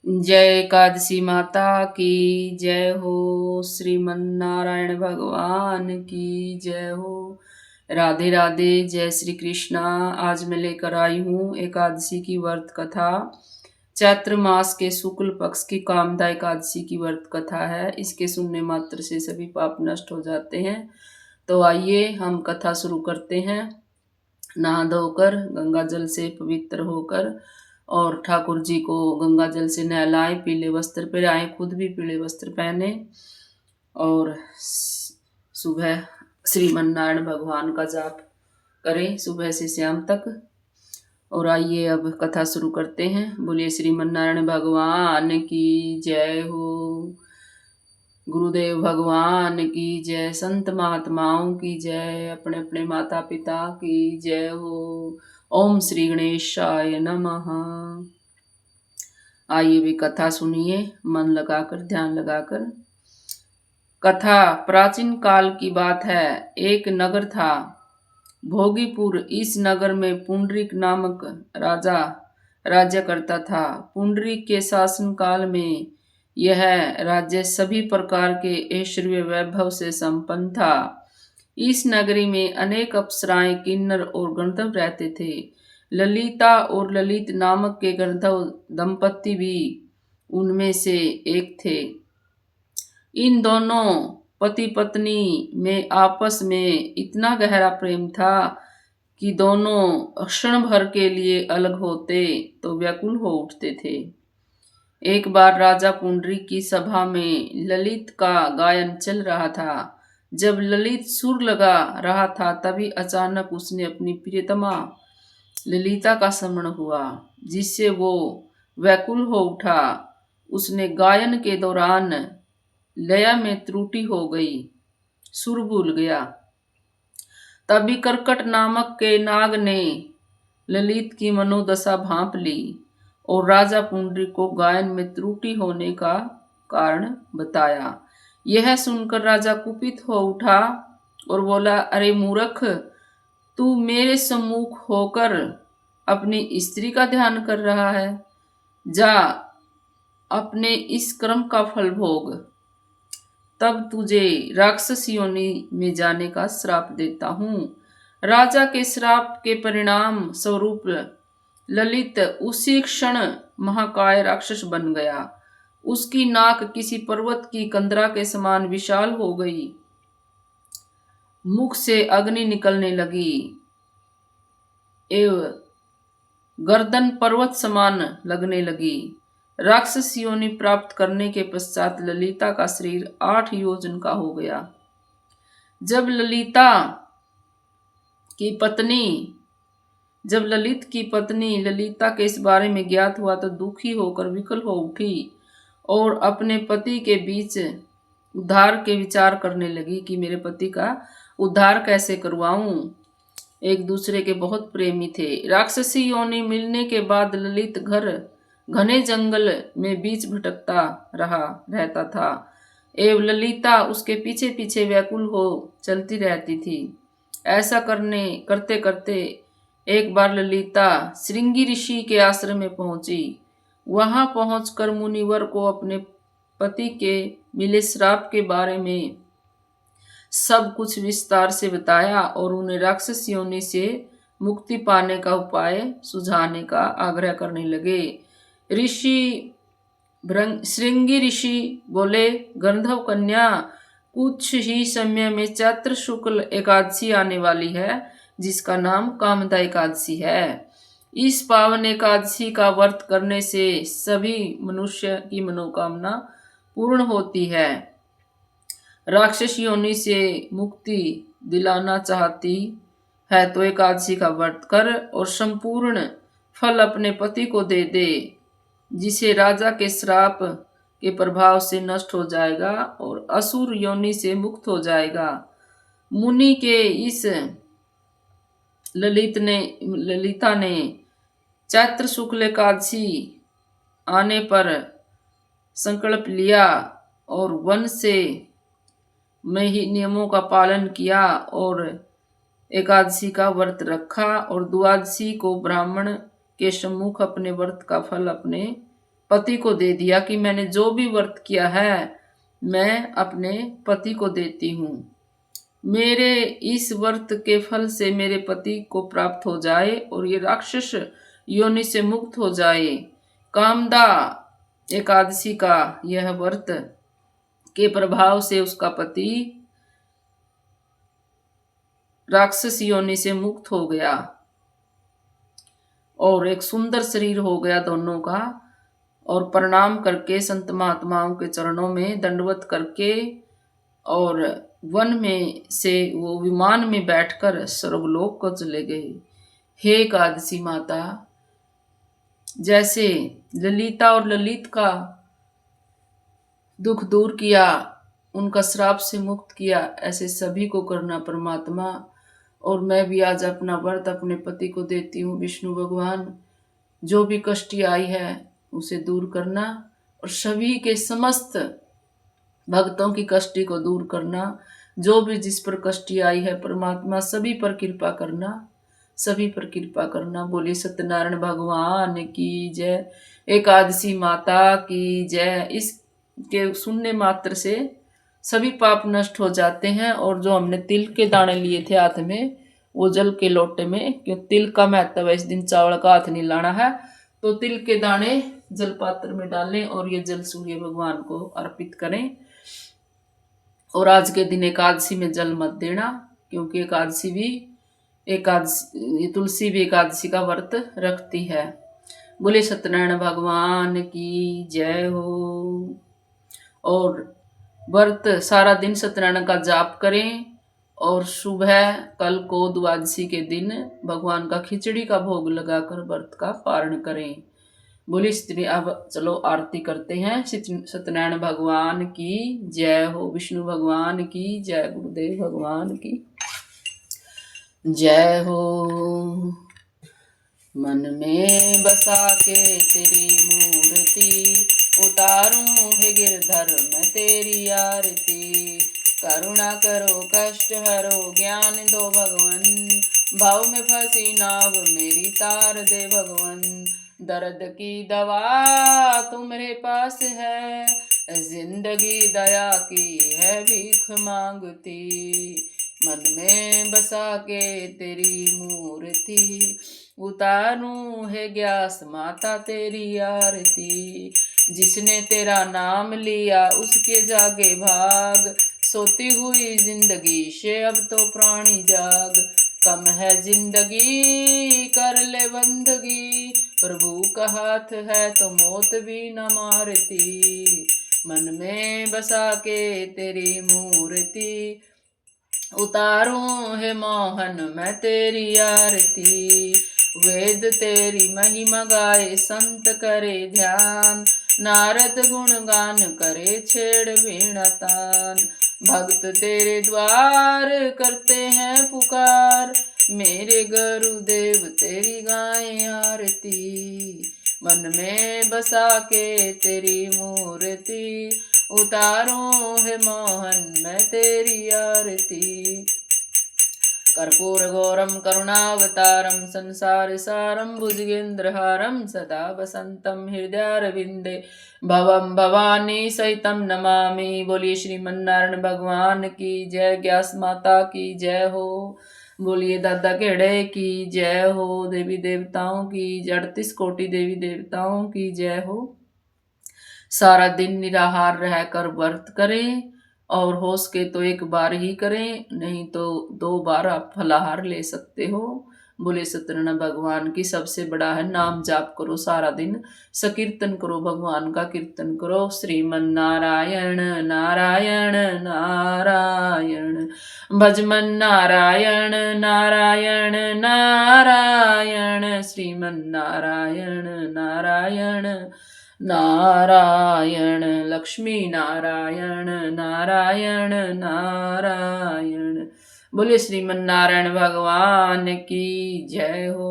जय एकादशी माता की जय हो। श्रीमन्नारायण भगवान की जय हो। राधे राधे, जय श्री कृष्णा। आज मैं लेकर आई हूँ एकादशी की व्रत कथा। चैत्र मास के शुक्ल पक्ष की कामदा एकादशी की व्रत कथा है। इसके सुनने मात्र से सभी पाप नष्ट हो जाते हैं। तो आइए हम कथा शुरू करते हैं। नहा धोकर गंगा जल से पवित्र होकर और ठाकुर जी को गंगा जल से नहलाएं, पीले वस्त्र पहनाएं, खुद भी पीले वस्त्र पहने और सुबह श्रीमन्नारायण भगवान का जाप करें सुबह से शाम तक। और आइए अब कथा शुरू करते हैं। बोलिए श्रीमन्नारायण भगवान की जय हो। गुरुदेव भगवान की जय, संत महात्माओं की जय, अपने अपने माता पिता की जय हो। ओम श्री गणेशाय नमः। आइए भी कथा सुनिए मन लगाकर, ध्यान लगाकर। कथा प्राचीन काल की बात है। एक नगर था, भोगीपुर। इस नगर में पुंडरीक नामक राजा राज्य करता था। पुंडरीक के शासन काल में यह राज्य सभी प्रकार के ऐश्वर्य वैभव से संपन्न था। इस नगरी में अनेक अप्सराएं, किन्नर और गंधर्व रहते थे। ललिता और ललित नामक के गंधर्व दंपति भी उनमें से एक थे। इन दोनों पति पत्नी में आपस में इतना गहरा प्रेम था कि दोनों क्षण भर के लिए अलग होते तो व्याकुल हो उठते थे। एक बार राजा पुंडरीक की सभा में ललित का गायन चल रहा था। जब ललित सुर लगा रहा था तभी अचानक उसने अपनी प्रियतमा ललिता का स्मरण हुआ, जिससे वो व्याकुल हो उठा। उसने गायन के दौरान लय में त्रुटि हो गई, सुर भूल गया। तभी कर्कट नामक के नाग ने ललित की मनोदशा भांप ली और राजा पुंडरीक को गायन में त्रुटि होने का कारण बताया। यह सुनकर राजा कुपित हो उठा और बोला, अरे मूर्ख, तू मेरे सम्मुख होकर अपनी स्त्री का ध्यान कर रहा है। जा अपने इस कर्म का फल भोग, तब तुझे राक्षस योनि में जाने का श्राप देता हूँ। राजा के श्राप के परिणाम स्वरूप ललित उसी क्षण महाकाय राक्षस बन गया। उसकी नाक किसी पर्वत की कंदरा के समान विशाल हो गई, मुख से अग्नि निकलने लगी एवं गर्दन पर्वत समान लगने लगी। राक्षस योनि प्राप्त करने के पश्चात ललिता का शरीर 8 योजन का हो गया। जब ललित की पत्नी ललिता के इस बारे में ज्ञात हुआ तो दुखी होकर विकल हो उठी और अपने पति के बीच उद्धार के विचार करने लगी कि मेरे पति का उद्धार कैसे करवाऊं। एक दूसरे के बहुत प्रेमी थे। राक्षसी योनि मिलने के बाद ललित घने जंगल में बीच भटकता रहता था एवं ललिता उसके पीछे पीछे व्याकुल हो चलती रहती थी। ऐसा करते करते एक बार ललिता श्रृंगी ऋषि के आश्रम में पहुंची। वहां पहुंचकर मुनिवर को अपने पति के मिले श्राप के बारे में सब कुछ विस्तार से बताया और उन्हें राक्षस योनि से मुक्ति पाने का उपाय सुझाने का आग्रह करने लगे। श्रृंगी ऋषि बोले, गंधर्व कन्या, कुछ ही समय में चैत्र शुक्ल एकादशी आने वाली है, जिसका नाम कामदा एकादशी है। इस पावन एकादशी का व्रत करने से सभी मनुष्य की मनोकामना पूर्ण होती है। राक्षस योनि से मुक्ति दिलाना चाहती है तो एकादशी का व्रत कर और संपूर्ण फल अपने पति को दे दे, जिसे राजा के श्राप के प्रभाव से नष्ट हो जाएगा और असुर योनि से मुक्त हो जाएगा। मुनि के इस ललिता ने चैत्र शुक्ल एकादशी आने पर संकल्प लिया और वन से में ही नियमों का पालन किया और एकादशी का व्रत रखा और द्वादशी को ब्राह्मण के सम्मुख अपने व्रत का फल अपने पति को दे दिया कि मैंने जो भी व्रत किया है मैं अपने पति को देती हूँ। मेरे इस व्रत के फल से मेरे पति को प्राप्त हो जाए और ये राक्षस योनि से मुक्त हो जाए। कामदा एकादशी का यह व्रत के प्रभाव से उसका पति राक्षस योनि से मुक्त हो गया और एक सुंदर शरीर हो गया दोनों का। और प्रणाम करके संत महात्माओं के चरणों में दंडवत करके और वन में से वो विमान में बैठकर स्वर्गलोक को चले गए। हे एकादशी माता, जैसे ललिता और ललित का दुख दूर किया, उनका श्राप से मुक्त किया, ऐसे सभी को करना परमात्मा। और मैं भी आज अपना व्रत अपने पति को देती हूँ। विष्णु भगवान, जो भी कष्टी आई है उसे दूर करना और सभी के समस्त भक्तों की कष्टी को दूर करना। जो भी जिस पर कष्टी आई है परमात्मा सभी पर कृपा करना, सभी पर कृपा करना। बोली सत्यनारायण भगवान की जय, एकादशी माता की जय। इसके सुनने मात्र से सभी पाप नष्ट हो जाते हैं। और जो हमने तिल के दाने लिए थे हाथ में, वो जल के लोटे में, क्यों तिल का महत्व है, इस दिन चावल का हाथ नहीं लाना है, तो तिल के दाने जल पात्र में डालें और ये जल सूर्य भगवान को अर्पित करें। और आज के दिन एकादशी में जल मत देना, क्योंकि एकादशी भी एकादशी तुलसी भी एकादशी का व्रत रखती है। बोले सत्यनारायण भगवान की जय हो। और व्रत सारा दिन सत्यनारायण का जाप करें और सुबह कल को द्वादशी के दिन भगवान का खिचड़ी का भोग लगाकर व्रत का पारण करें। बोली स्त्री। अब चलो आरती करते हैं। सत्यनारायण भगवान की जय हो, विष्णु भगवान की जय, गुरुदेव भगवान की जय हो। मन में बसा के तेरी मूर्ति, उतारूं है गिरधर मैं तेरी आरती। करुणा करो कष्ट हरो ज्ञान दो भगवन, भाव में फंसी नाव मेरी तार दे भगवन। दर्द की दवा तुम्हारे पास है, जिंदगी दया की है भीख मांगती। मन में बसा के तेरी मूर्ति, उतारूं है ग्यास माता तेरी आरती। जिसने तेरा नाम लिया उसके जागे भाग, सोती हुई जिंदगी से अब तो प्राणी जाग। कम है जिंदगी कर ले बंदगी, प्रभु का हाथ है तो मौत भी न मारती। मन में बसा के तेरी मूर्ति, उतारूं है मोहन मैं तेरी आरती। वेद तेरी महिमा गाए संत करे ध्यान, नारद गुणगान करे छेड़ वीणा तान। भक्त तेरे द्वार करते हैं पुकार, मेरे गुरुदेव तेरी गाएं आरती। मन में बसा के तेरी मूर्ति, उतारूं है मोहन मैं तेरी आरती। कर्पूर गौरम करुणावतारम संसार सारम भुजगेन्द्रहारम सदा वसंतम हृदयारविंदे भवम भवानी सहितम नमामि। बोलिए श्रीमन्नारायण भगवान की जय, ग्यास माता की जय हो। बोलिए दादा घेड़े की जय हो। देवी देवताओं की 38 कोटि देवी देवताओं की जय हो। सारा दिन निराहार रहकर व्रत करें और हो सके तो एक बार ही करें, नहीं तो 2 बार आप फलाहार ले सकते हो। बोले सत्यनारायण भगवान की सबसे बड़ा है नाम जाप करो, सारा दिन संकीर्तन करो, भगवान का कीर्तन करो। श्रीमन नारायण नारायण नारायण, भजमन नारायण नारायण नारायण, श्रीमन नारायण नारायण नारायण, लक्ष्मी नारायण नारायण नारायण। बोले श्रीमन नारायण भगवान की जय हो।